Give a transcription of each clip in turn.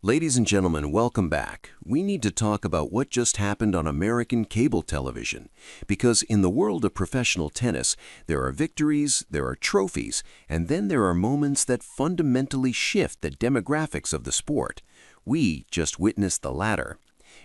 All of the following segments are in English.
Ladies and gentlemen, welcome back. We need to talk about what just happened on American cable television. Because in the world of professional tennis, there are victories, there are trophies, and then there are moments that fundamentally shift the demographics of the sport. We just witnessed the latter.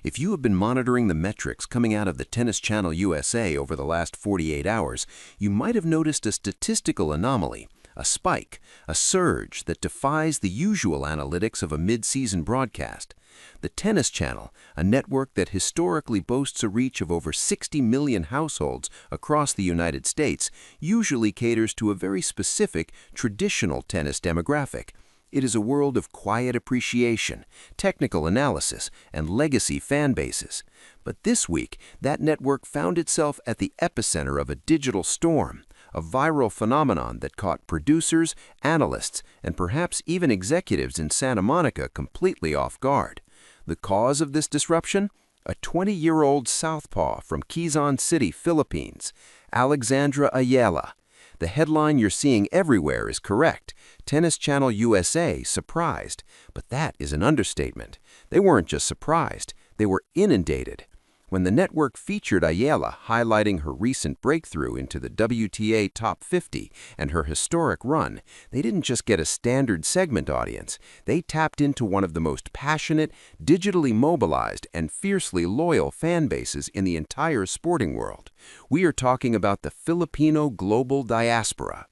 If you have been monitoring the metrics coming out of the Tennis Channel USA over the last 48 hours, you might have noticed a statistical anomaly. A spike, a surge that defies the usual analytics of a mid-season broadcast. The Tennis Channel, a network that historically boasts a reach of over 60 million households across the United States, usually caters to a very specific, traditional tennis demographic. It is a world of quiet appreciation, technical analysis, and legacy fan bases. But this week, that network found itself at the epicenter of a digital storm. A viral phenomenon that caught producers, analysts, and perhaps even executives in Santa Monica completely off guard. The cause of this disruption? A 20-year-old southpaw from Quezon City, Philippines, Alexandra Eala. The headline you're seeing everywhere is correct. Tennis Channel USA surprised. But that is an understatement. They weren't just surprised, they were inundated. When the network featured Eala highlighting her recent breakthrough into the WTA Top 50 and her historic run, they didn't just get a standard segment audience, they tapped into one of the most passionate, digitally mobilized, and fiercely loyal fan bases in the entire sporting world. We are talking about the Filipino global diaspora.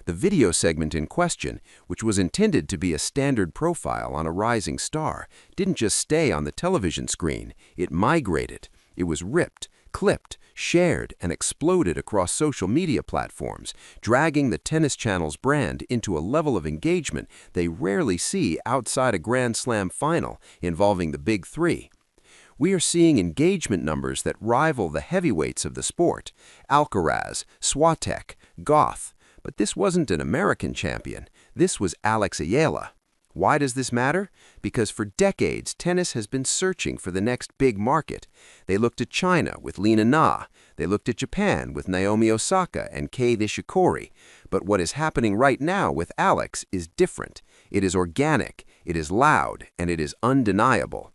The video segment in question, which was intended to be a standard profile on a rising star, didn't just stay on the television screen, it migrated. It was ripped, clipped, shared, and exploded across social media platforms, dragging the Tennis Channel's brand into a level of engagement they rarely see outside a Grand Slam final involving the Big Three. We are seeing engagement numbers that rival the heavyweights of the sport, Alcaraz, Swiatek, Goff. But this wasn't an American champion. This was Alex Eala. Why does this matter? Because for decades, tennis has been searching for the next big market. They looked at China with Lina Na. They looked at Japan with Naomi Osaka and Kei Nishikori. But what is happening right now with Alex is different. It is organic, it is loud, and it is undeniable.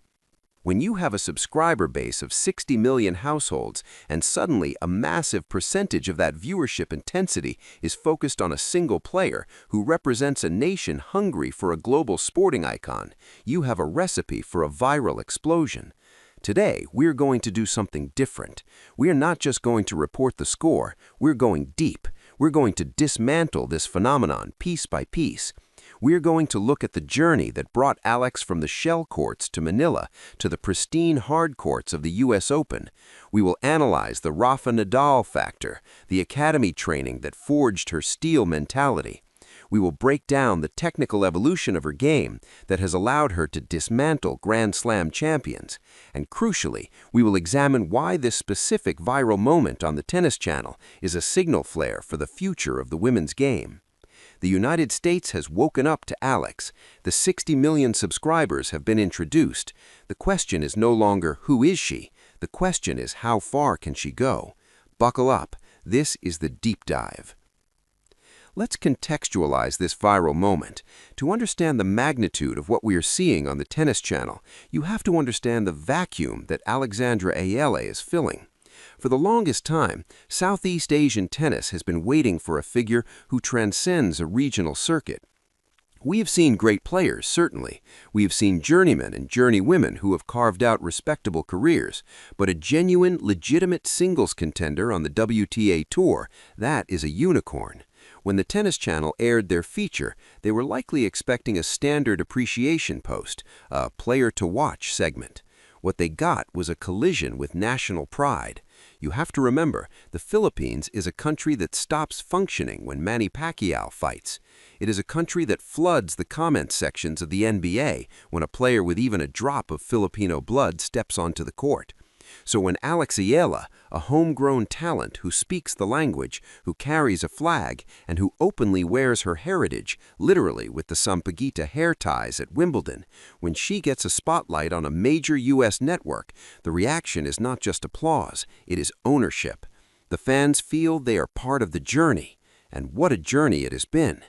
When you have a subscriber base of 60 million households and suddenly a massive percentage of that viewership intensity is focused on a single player who represents a nation hungry for a global sporting icon, you have a recipe for a viral explosion. Today, we're going to do something different. We're not just going to report the score, we're going deep. We're going to dismantle this phenomenon piece by piece. We're going to look at the journey that brought Alex from the shell courts to Manila to the pristine hard courts of the US Open. We will analyze the Rafa Nadal factor, the academy training that forged her steel mentality. We will break down the technical evolution of her game that has allowed her to dismantle Grand Slam champions. And crucially, we will examine why this specific viral moment on the Tennis Channel is a signal flare for the future of the women's game. The United States has woken up to Alex. The 60 million subscribers have been introduced. The question is no longer who is she? The question is how far can she go? Buckle up. This is the deep dive. Let's contextualize this viral moment. To understand the magnitude of what we are seeing on the Tennis Channel, you have to understand the vacuum that Alexandra Eala is filling. For the longest time, Southeast Asian tennis has been waiting for a figure who transcends a regional circuit. We have seen great players, certainly. We have seen journeymen and journeywomen who have carved out respectable careers. But a genuine, legitimate singles contender on the WTA Tour, that is a unicorn. When the Tennis Channel aired their feature, they were likely expecting a standard appreciation post, a player-to-watch segment. What they got was a collision with national pride. You have to remember, the Philippines is a country that stops functioning when Manny Pacquiao fights. It is a country that floods the comment sections of the NBA when a player with even a drop of Filipino blood steps onto the court. So when Alex Eala, a homegrown talent who speaks the language, who carries a flag, and who openly wears her heritage, literally with the Sampaguita hair ties at Wimbledon, when she gets a spotlight on a major U.S. network, the reaction is not just applause, it is ownership. The fans feel they are part of the journey. And what a journey it has been.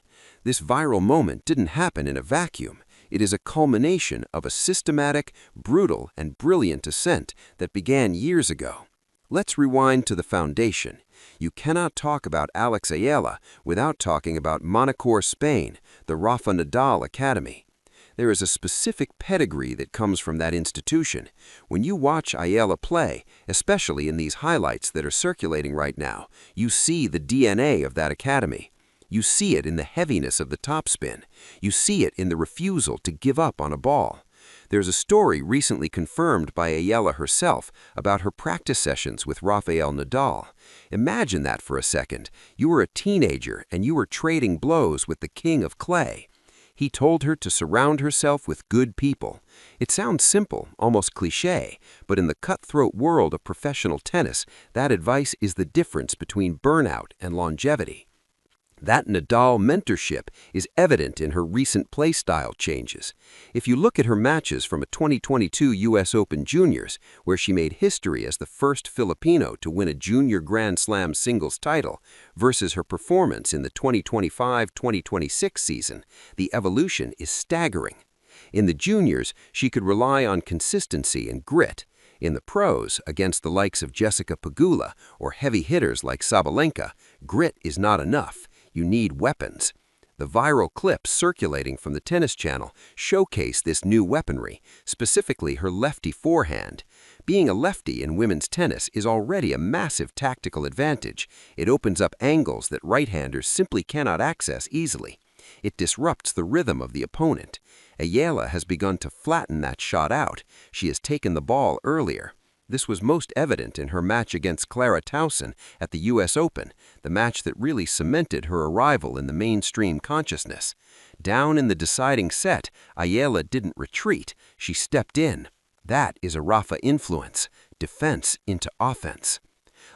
This viral moment didn't happen in a vacuum. It is a culmination of a systematic, brutal, and brilliant ascent that began years ago. Let's rewind to the foundation. You cannot talk about Alexandra Eala without talking about Manacor, Spain, the Rafa Nadal Academy. There is a specific pedigree that comes from that institution. When you watch Eala play, especially in these highlights that are circulating right now, you see the DNA of that academy. You see it in the heaviness of the topspin. You see it in the refusal to give up on a ball. There's a story recently confirmed by Eala herself about her practice sessions with Rafael Nadal. Imagine that for a second. You were a teenager and you were trading blows with the king of clay. He told her to surround herself with good people. It sounds simple, almost cliché, but in the cutthroat world of professional tennis, that advice is the difference between burnout and longevity. That Nadal mentorship is evident in her recent play style changes. If you look at her matches from a 2022 U.S. Open Juniors, where she made history as the first Filipino to win a junior Grand Slam singles title, versus her performance in the 2025-2026 season, the evolution is staggering. In the juniors, she could rely on consistency and grit. In the pros, against the likes of Jessica Pegula or heavy hitters like Sabalenka, grit is not enough. You need weapons. The viral clips circulating from the Tennis Channel showcase this new weaponry, specifically her lefty forehand. Being a lefty in women's tennis is already a massive tactical advantage. It opens up angles that right-handers simply cannot access easily. It disrupts the rhythm of the opponent. Eala has begun to flatten that shot out. She has taken the ball earlier. This was most evident in her match against Clara Towson at the U.S. Open, the match that really cemented her arrival in the mainstream consciousness. Down in the deciding set, Eala didn't retreat, she stepped in. That is a Rafa influence, defense into offense.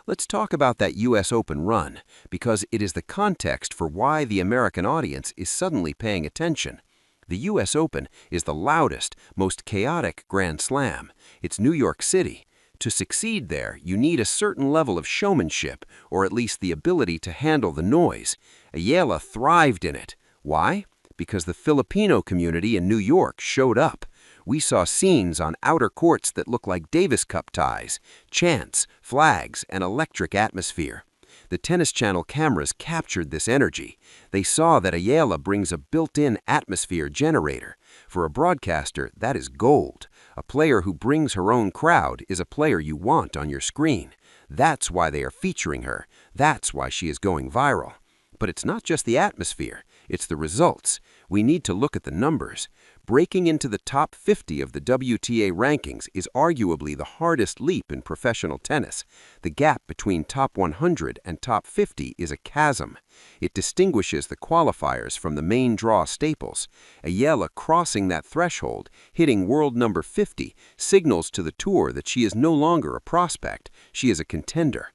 Let's talk about that U.S. Open run, because it is the context for why the American audience is suddenly paying attention. The U.S. Open is the loudest, most chaotic Grand Slam. It's New York City. To succeed there, you need a certain level of showmanship, or at least the ability to handle the noise. Eala thrived in it. Why? Because the Filipino community in New York showed up. We saw scenes on outer courts that looked like Davis Cup ties, chants, flags, and electric atmosphere. The Tennis Channel cameras captured this energy. They saw that Eala brings a built-in atmosphere generator. For a broadcaster, that is gold. A player who brings her own crowd is a player you want on your screen. That's why they are featuring her. That's why she is going viral. But it's not just the atmosphere, it's the results. We need to look at the numbers. Breaking into the top 50 of the WTA rankings is arguably the hardest leap in professional tennis. The gap between top 100 and top 50 is a chasm. It distinguishes the qualifiers from the main draw staples. Eala crossing that threshold, hitting world number 50, signals to the tour that she is no longer a prospect, she is a contender.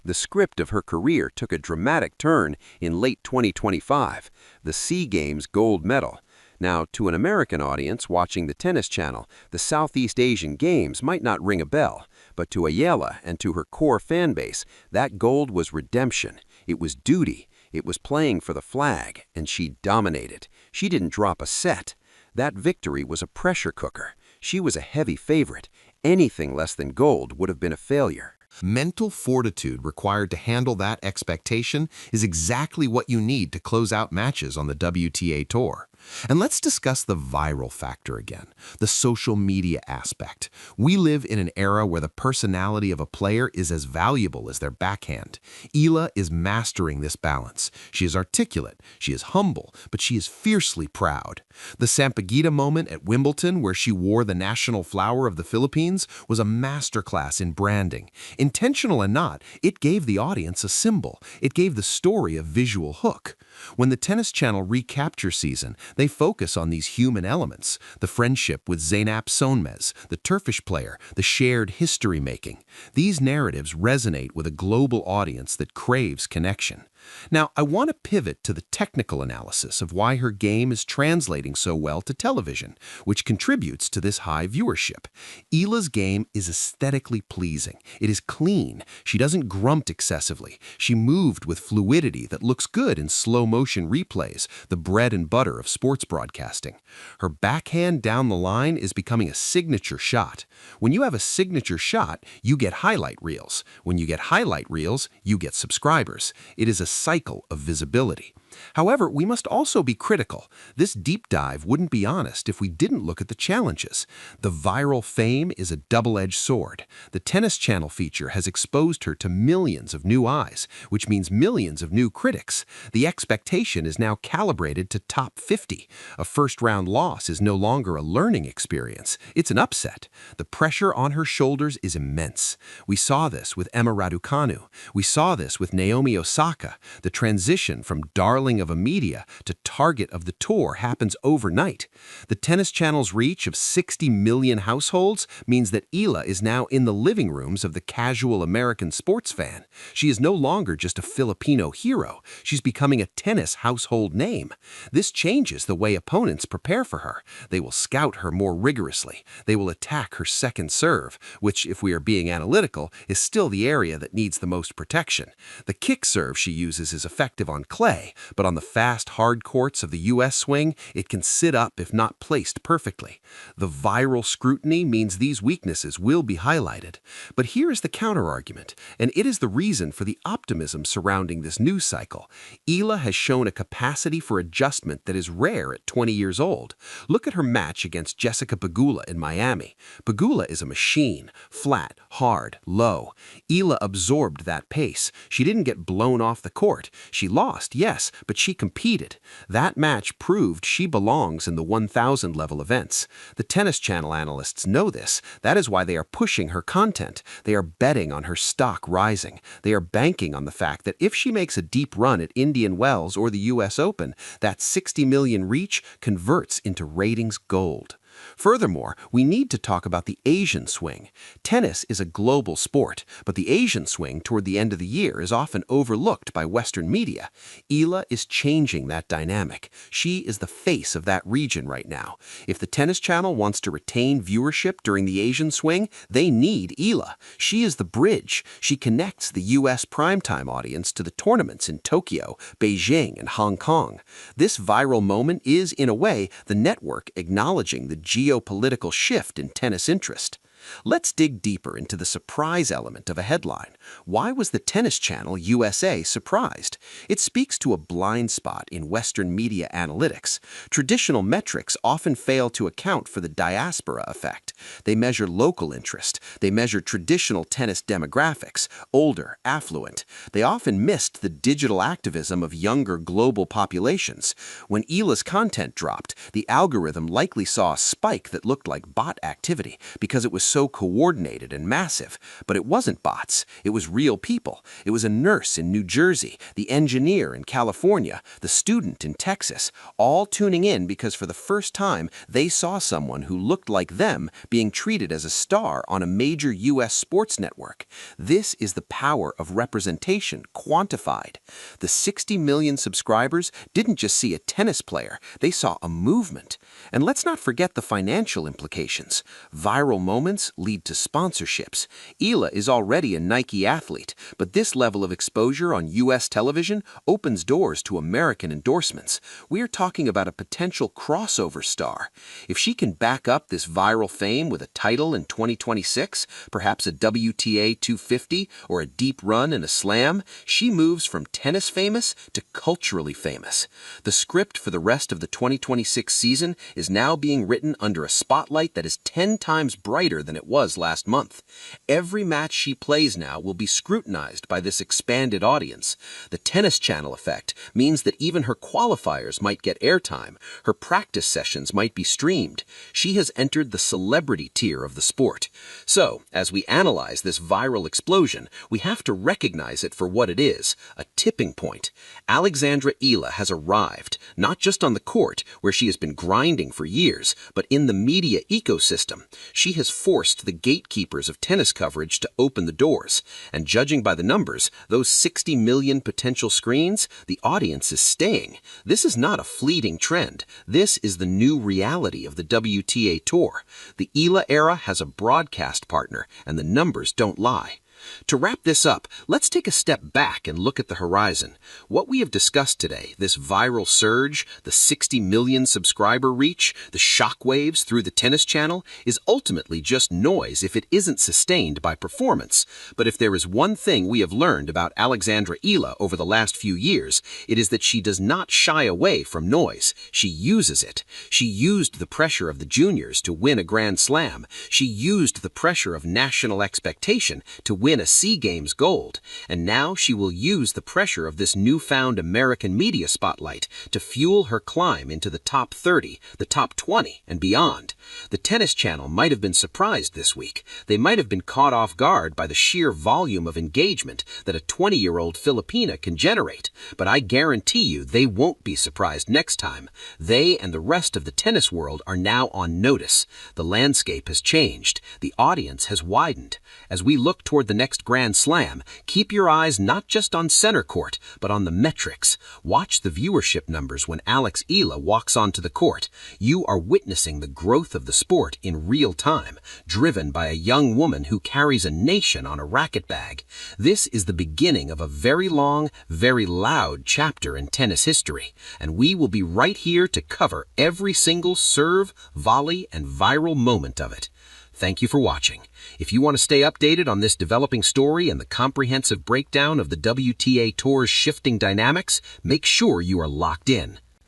The script of her career took a dramatic turn in late 2025, the SEA Games gold medal. Now, to an American audience watching the Tennis Channel, the Southeast Asian Games might not ring a bell, but to Eala and to her core fan base, that gold was redemption. It was duty. It was playing for the flag, and she dominated. She didn't drop a set. That victory was a pressure cooker. She was a heavy favorite. Anything less than gold would have been a failure. Mental fortitude required to handle that expectation is exactly what you need to close out matches on the WTA Tour. And let's discuss the viral factor again, the social media aspect. We live in an era where the personality of a player is as valuable as their backhand. Eala is mastering this balance. She is articulate, she is humble, but she is fiercely proud. The Sampaguita moment at Wimbledon, where she wore the national flower of the Philippines, was a masterclass in branding. Intentional and not, it gave the audience a symbol. It gave the story a visual hook. When the Tennis Channel recapture season, they focus on these human elements, the friendship with Zeynep Sonmez, the Turkish player, the shared history-making. These narratives resonate with a global audience that craves connection. Now, I want to pivot to the technical analysis of why her game is translating so well to television, which contributes to this high viewership. Eala's game is aesthetically pleasing. It is clean. She doesn't grunt excessively. She moved with fluidity that looks good in slow-motion replays, the bread and butter of sports broadcasting. Her backhand down the line is becoming a signature shot. When you have a signature shot, you get highlight reels. When you get highlight reels, you get subscribers. It is a cycle of visibility. However, we must also be critical. This deep dive wouldn't be honest if we didn't look at the challenges. The viral fame is a double-edged sword. The Tennis Channel feature has exposed her to millions of new eyes, which means millions of new critics. The expectation is now calibrated to top 50. A first-round loss is no longer a learning experience. It's an upset. The pressure on her shoulders is immense. We saw this with Emma Raducanu. We saw this with Naomi Osaka. The transition from darling of a media to target of the tour happens overnight. The Tennis Channel's reach of 60 million households means that Eala is now in the living rooms of the casual American sports fan. She is no longer just a Filipino hero. She's becoming a tennis household name. This changes the way opponents prepare for her. They will scout her more rigorously. They will attack her second serve, which, if we are being analytical, is still the area that needs the most protection. The kick serve she uses is effective on clay, but on the fast, hard courts of the U.S. swing, it can sit up if not placed perfectly. The viral scrutiny means these weaknesses will be highlighted. But here is the counterargument, and it is the reason for the optimism surrounding this news cycle. Eala has shown a capacity for adjustment that is rare at 20 years old. Look at her match against Jessica Pegula in Miami. Pegula is a machine, flat, hard, low. Eala absorbed that pace. She didn't get blown off the court. She lost, yes, but she competed. That match proved she belongs in the 1,000 level events. The Tennis Channel analysts know this. That is why they are pushing her content. They are betting on her stock rising. They are banking on the fact that if she makes a deep run at Indian Wells or the U.S. Open, that 60 million reach converts into ratings gold. Furthermore, we need to talk about the Asian swing. Tennis is a global sport, but the Asian swing toward the end of the year is often overlooked by Western media. Eala is changing that dynamic. She is the face of that region right now. If the Tennis Channel wants to retain viewership during the Asian swing, they need Eala. She is the bridge. She connects the U.S. primetime audience to the tournaments in Tokyo, Beijing, and Hong Kong. This viral moment is, in a way, the network acknowledging the geopolitical shift in tennis interest. Let's dig deeper into the surprise element of a headline. Why was the Tennis Channel USA surprised? It speaks to a blind spot in Western media analytics. Traditional metrics often fail to account for the diaspora effect. They measure local interest. They measure traditional tennis demographics, older, affluent. They often missed the digital activism of younger global populations. When Eala's content dropped, the algorithm likely saw a spike that looked like bot activity because it was so coordinated and massive. But it wasn't bots. It was real people. It was a nurse in New Jersey, the engineer in California, the student in Texas, all tuning in because for the first time they saw someone who looked like them being treated as a star on a major U.S. sports network. This is the power of representation quantified. The 60 million subscribers didn't just see a tennis player, they saw a movement. And let's not forget the financial implications. Viral moments lead to sponsorships. Eala is already a Nike athlete, but this level of exposure on U.S. television opens doors to American endorsements. We are talking about a potential crossover star. If she can back up this viral fame with a title in 2026, perhaps a WTA 250 or a deep run in a slam, she moves from tennis famous to culturally famous. The script for the rest of the 2026 season is now being written under a spotlight that is 10 times brighter than it was last month. Every match she plays now will be scrutinized by this expanded audience. The Tennis Channel effect means that even her qualifiers might get airtime. Her practice sessions might be streamed. She has entered the celebrity tier of the sport. So, as we analyze this viral explosion, we have to recognize it for what it is, a tipping point. Alexandra Eala has arrived, not just on the court, where she has been grinding for years, but in the media ecosystem. She has forced forced the gatekeepers of tennis coverage to open the doors. And judging by the numbers, those 60 million potential screens, the audience is staying. This is not a fleeting trend. This is the new reality of the WTA Tour. The Eala era has a broadcast partner, and the numbers don't lie. To wrap this up, let's take a step back and look at the horizon. What we have discussed today, this viral surge, the 60 million subscriber reach, the shockwaves through the tennis channel, is ultimately just noise if it isn't sustained by performance. But if there is one thing we have learned about Alexandra Eala over the last few years, it is that she does not shy away from noise. She uses it. She used the pressure of the juniors to win a Grand Slam. She used the pressure of national expectation to win a SEA Games gold, and now she will use the pressure of this newfound American media spotlight to fuel her climb into the top 30, the top 20, and beyond. The Tennis Channel might have been surprised this week. They might have been caught off guard by the sheer volume of engagement that a 20-year-old Filipina can generate, but I guarantee you they won't be surprised next time. They and the rest of the tennis world are now on notice. The landscape has changed. The audience has widened. As we look toward the next Grand Slam, keep your eyes not just on center court, but on the metrics. Watch the viewership numbers when Alex Eala walks onto the court. You are witnessing the growth of the sport in real time, driven by a young woman who carries a nation on a racket bag. This is the beginning of a very long, very loud chapter in tennis history, and we will be right here to cover every single serve, volley, and viral moment of it. Thank you for watching. If you want to stay updated on this developing story and the comprehensive breakdown of the WTA Tour's shifting dynamics, make sure you are locked in.